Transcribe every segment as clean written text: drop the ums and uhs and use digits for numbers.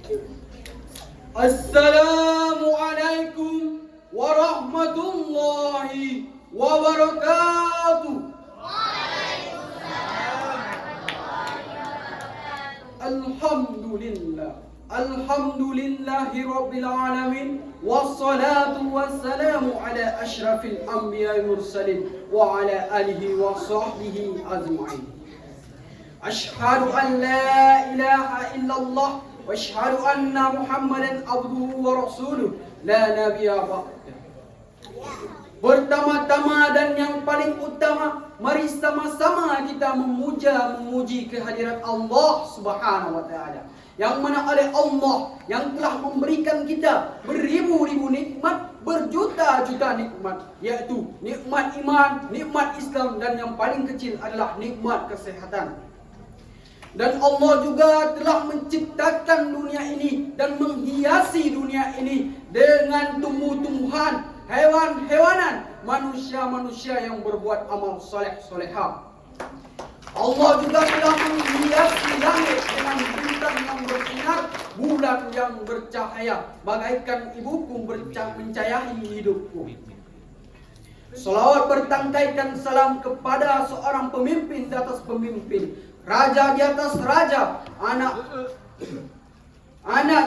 Assalamualaikum warahmatullahi wabarakatuh. Alhamdulillahi rabbil alamin. Wassalatu wassalamu ala ashrafil anbiya'i mursalin wa ala alihi wa sahbihi ajma'in. Ashhadu an la ilaha illallah wa ashhadu anna Muhammadan abduhu wa rasuluh la nabiyya ba'dah. Pertama-tama dan yang paling utama, mari sama-sama kita memuji kehadirat Allah Subhanahu wa taala. Yang mana oleh Allah yang telah memberikan kita beribu-ribu nikmat, berjuta-juta nikmat, yaitu nikmat iman, nikmat Islam, dan yang paling kecil adalah nikmat kesehatan. Dan Allah juga telah menciptakan dunia ini dan menghiasi dunia ini dengan tumbuh-tumbuhan, hewan-hewanan, manusia-manusia yang berbuat amal soleh-solehah. Allah juga telah menghiasi langit dengan bintang yang bersinar, bulan yang bercahaya, bagaikan ibuku mencahayahi hidupku. Salawat bertangkaikan salam kepada seorang pemimpin di atas pemimpin, raja di atas raja, anak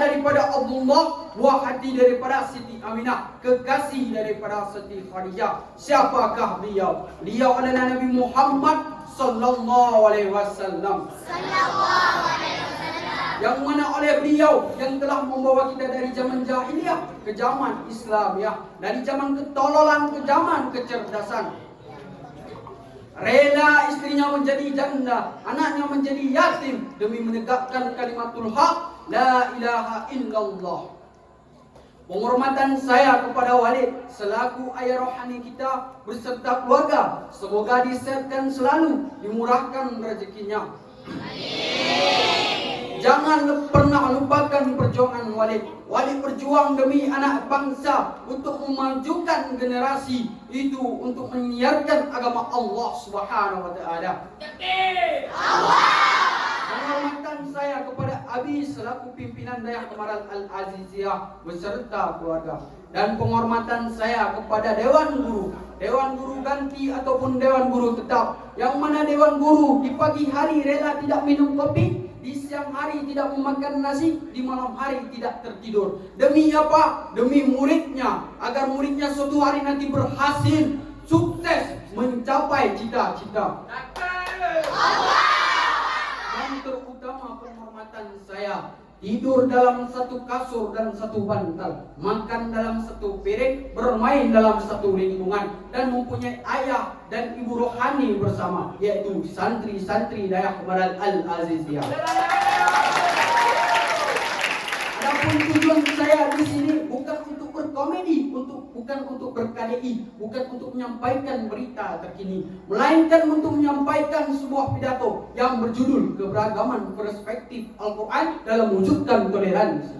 daripada Abdullah, buah hati daripada Siti Aminah, kekasih daripada Siti Khadijah. Siapakah beliau? Beliau adalah Nabi Muhammad sallallahu alaihi wasallam. Yang mana oleh beliau yang telah membawa kita dari zaman jahiliyah ke zaman Islamiyah, dari zaman ketololan ke zaman kecerdasan. Rela istrinya menjadi janda, anaknya menjadi yatim demi menegakkan kalimatul haq, la ilaha illallah. Penghormatan saya kepada Walid selaku ayah rohani kita beserta keluarga, semoga disehatkan selalu, dimurahkan rezekinya. Jangan pernah lupakan perjuangan Walid. Walid berjuang demi anak bangsa untuk memajukan generasi itu, untuk menyiarkan agama Allah Subhanahu wa taala. Penghormatan saya kepada Abi selaku pimpinan Dayah Kemaral Al-Aziziyah beserta keluarga, dan penghormatan saya kepada Dewan Guru ganti ataupun Dewan Guru tetap, yang mana Dewan Guru di pagi hari rela tidak minum kopi, di siang hari tidak memakan nasi, di malam hari tidak tertidur. Demi apa? Demi muridnya, agar muridnya suatu hari nanti berhasil, sukses, mencapai cita-cita. Dan terutama penghormatan saya, tidur dalam satu kasur dan satu bantal, makan dalam satu piring, bermain dalam satu lingkungan, dan mempunyai ayah dan ibu rohani bersama, yaitu santri-santri Dayah Kemaral Al-Aziziyah. Adapun tujuan saya di sini bukan untuk berkomedi, bukan untuk berKDI, bukan untuk menyampaikan berita terkini, melainkan untuk menyampaikan sebuah pidato yang berjudul keberagaman perspektif Al-Quran dalam mewujudkan toleransi.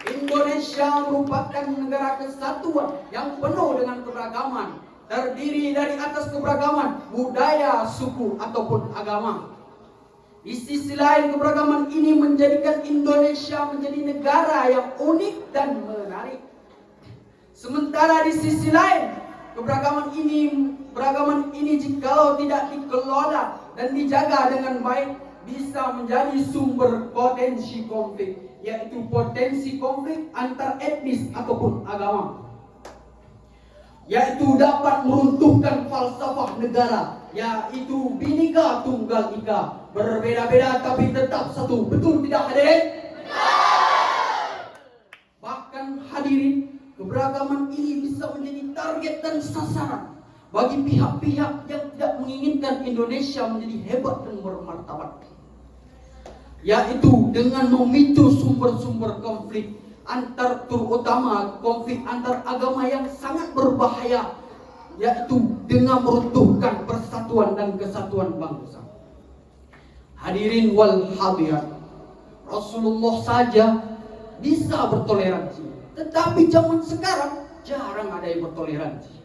Indonesia merupakan negara kesatuan yang penuh dengan keberagaman, terdiri dari atas keberagaman budaya, suku ataupun agama. Di sisi lain, keberagaman ini menjadikan Indonesia menjadi negara yang unik dan menarik. Sementara di sisi lain, keberagaman ini jikalau tidak dikelola dan dijaga dengan baik, bisa menjadi sumber potensi konflik, yaitu potensi konflik antar etnis ataupun agama, yaitu dapat meruntuhkan falsafah negara, yaitu Bhinneka Tunggal Ika, berbeda-beda tapi tetap satu. Betul tidak hadirin? Bahkan hadirin, keberagaman ini bisa menjadi target dan sasaran bagi pihak-pihak yang tidak menginginkan Indonesia menjadi hebat dan bermartabat, yaitu dengan memicu sumber-sumber konflik terutama konflik antar agama yang sangat berbahaya, yaitu dengan meruntuhkan persatuan dan kesatuan bangsa. Hadirin wal hadirat, Rasulullah saja bisa bertoleransi, tetapi zaman sekarang jarang ada yang bertoleransi.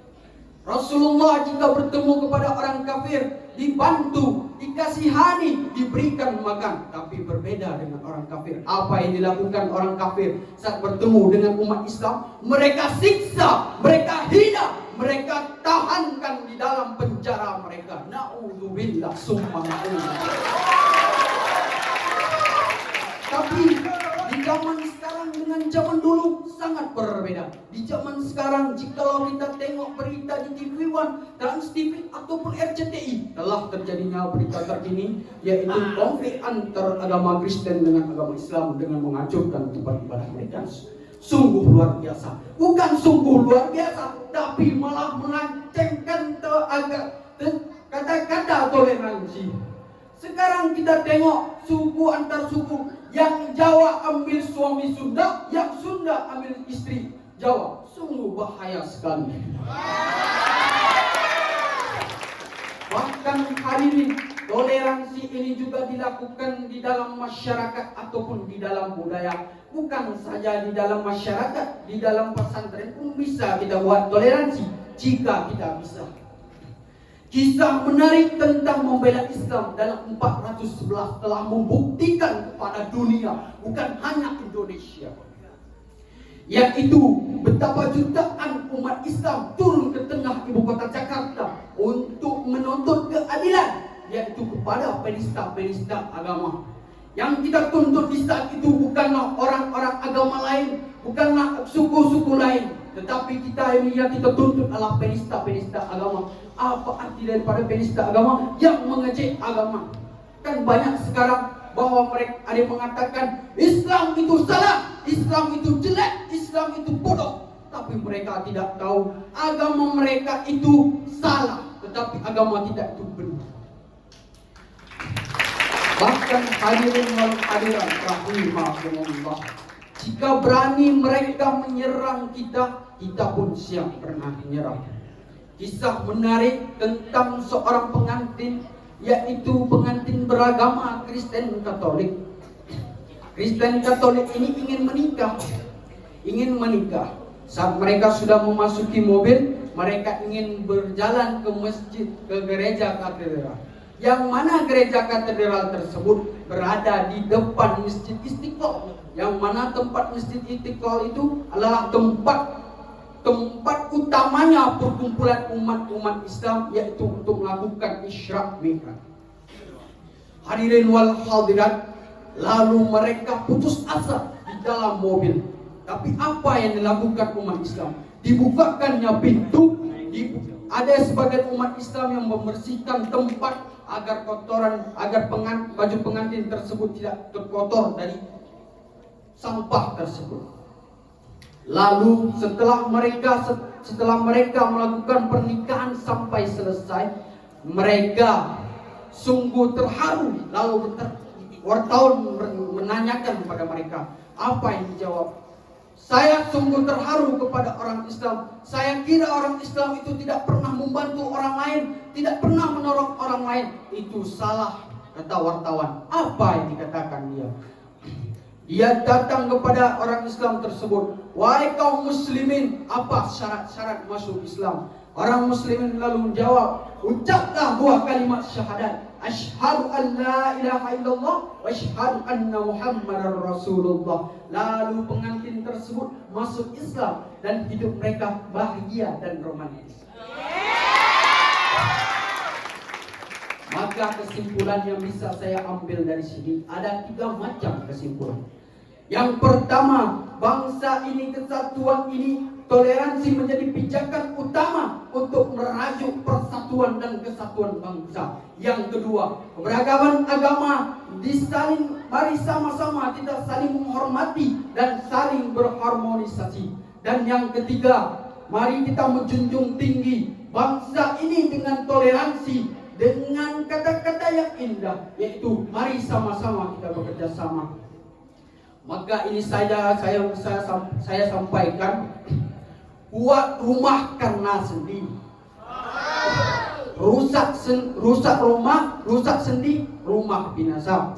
Rasulullah jika bertemu kepada orang kafir, dibantu, dikasihani, diberikan makan. Tapi berbeda dengan orang kafir. Apa yang dilakukan orang kafir saat bertemu dengan umat Islam? Mereka siksa, mereka hina, mereka tahankan di dalam penjara mereka. Na'udzubillah summa na'udzubillah. Tapi di zaman sekarang dengan zaman dulu sangat berbeda. Di zaman sekarang jikalau kita tengok berita di TV One, Trans TV ataupun RCTI, telah terjadinya berita terkini, yaitu konflik antar agama Kristen dengan agama Islam dengan menghancurkan tempat ibadah mereka. Sungguh luar biasa. Bukan sungguh luar biasa, tapi malah mengancamkan kata-kata toleransi. Sekarang kita tengok suku antar suku, yang Jawa ambil suami Sunda, yang Sunda ambil istri Jawa. Sungguh bahaya sekali. Bahkan hadirin, toleransi ini juga dilakukan di dalam masyarakat ataupun di dalam budaya. Bukan saja di dalam masyarakat, di dalam pesantren pun bisa kita buat toleransi jika kita bisa. Kisah menarik tentang membela Islam dalam 411 telah membuktikan kepada dunia, bukan hanya Indonesia, yaitu betapa jutaan umat Islam turun ke tengah ibu kota Jakarta untuk menuntut keadilan, yaitu kepada penista-penista agama. Yang kita tuntut di saat itu bukanlah orang-orang agama lain, bukanlah suku-suku lain, tetapi kita ini yang kita tuntut adalah penista-penista agama. Apa arti daripada penista agama? Yang mengejek agama. Kan banyak sekarang bahwa mereka ada yang mengatakan Islam itu salah, Islam itu jelek, Islam itu bodoh. Tapi mereka tidak tahu agama mereka itu salah, tetapi agama kita itu benar. Bahkan hadirin wal hadirat rahimahumullah, jika berani mereka menyerang kita, kita pun siap pernah menyerang. Kisah menarik tentang seorang pengantin, yaitu pengantin beragama Kristen Katolik. Kristen Katolik ini ingin menikah. Saat mereka sudah memasuki mobil, mereka ingin berjalan ke masjid, ke gereja katedral. Yang mana gereja katedral tersebut berada di depan Masjid Istiqlal. Yang mana tempat Masjid Istiqlal itu adalah tempat utamanya perkumpulan umat Islam, yaitu untuk melakukan isyraq mi'raj. Hadirin wal hadirat, lalu mereka putus asa di dalam mobil. Tapi apa yang dilakukan umat Islam? Dibukakannya pintu, ada sebagian umat Islam yang membersihkan tempat agar baju pengantin tersebut tidak terkotor dari sampah tersebut. Lalu setelah mereka melakukan pernikahan sampai selesai, mereka sungguh terharu. Lalu wartawan menanyakan kepada mereka, apa yang dijawab? Saya sungguh terharu kepada orang Islam. Saya kira orang Islam itu tidak pernah membantu orang lain, tidak pernah menolong orang lain. Itu salah, kata wartawan. Apa yang dikatakan dia? Dia datang kepada orang Islam tersebut. Wahai kaum muslimin, apa syarat-syarat masuk Islam? Orang muslimin lalu menjawab, ucaplah dua kalimat syahadat. Asyhadu an la ilaha illallah wa asyhadu anna Muhammadar Rasulullah. Lalu pengantin tersebut masuk Islam dan hidup mereka bahagia dan romantis. Maka kesimpulan yang bisa saya ambil dari sini ada 3 macam kesimpulan. Yang pertama, bangsa ini, kesatuan ini, toleransi menjadi pijakan utama untuk merajuk persatuan dan kesatuan bangsa. Yang kedua, keberagaman agama mari sama-sama kita saling menghormati dan saling berharmonisasi. Dan yang ketiga, mari kita menjunjung tinggi bangsa ini dengan toleransi, dengan kata-kata yang indah, yaitu mari sama-sama kita bekerja sama. Maka ini saya sampaikan, buat rumah karena sendiri. Rusak rumah, rusak sendi, rumah binasa.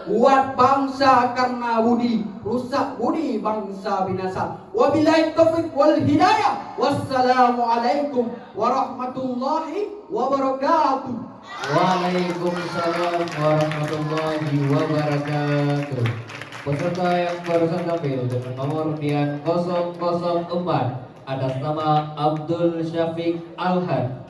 Buat bangsa karena budi, rusak budi bangsa binasa. Wabillahi taufiq wal hidayah. Wassalamualaikum warahmatullahi wabarakatuh. Waalaikumsalam warahmatullahi wabarakatuh. Peserta yang barusan tampil dengan nomor undian 004 atas nama Abdul Syafiq Alhad